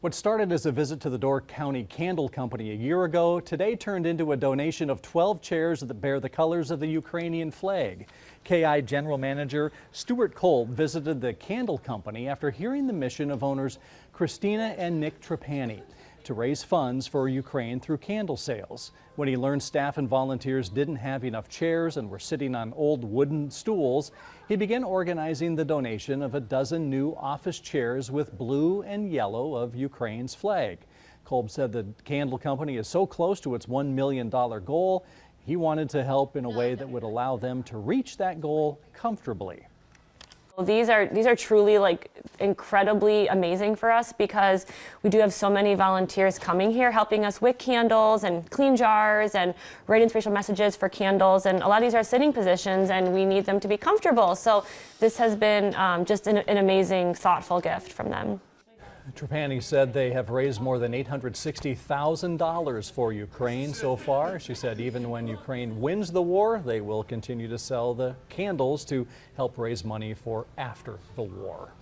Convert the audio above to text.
What started as a visit to the Door County Candle Company a year ago today turned into a donation of 12 chairs that bear the colors of the Ukrainian flag. KI General Manager Stuart Kolb visited the Candle Company after hearing the mission of owners Christina and Nick Trapani to raise funds for Ukraine through candle sales. When he learned staff and volunteers didn't have enough chairs and were sitting on old wooden stools, he began organizing the donation of a dozen new office chairs with blue and yellow of Ukraine's flag. Kolb said the Candle Company is so close to its $1 million goal, he wanted to help in a way that would allow them to reach that goal comfortably. These are truly incredibly amazing for us because we do have so many volunteers coming here helping us wick candles and clean jars and write inspirational messages for candles, and a lot of these are sitting positions and we need them to be comfortable. So this has been just an amazing, thoughtful gift from them. Trapani said they have raised more than $860,000 for Ukraine so far. She said even when Ukraine wins the war, they will continue to sell the candles to help raise money for after the war.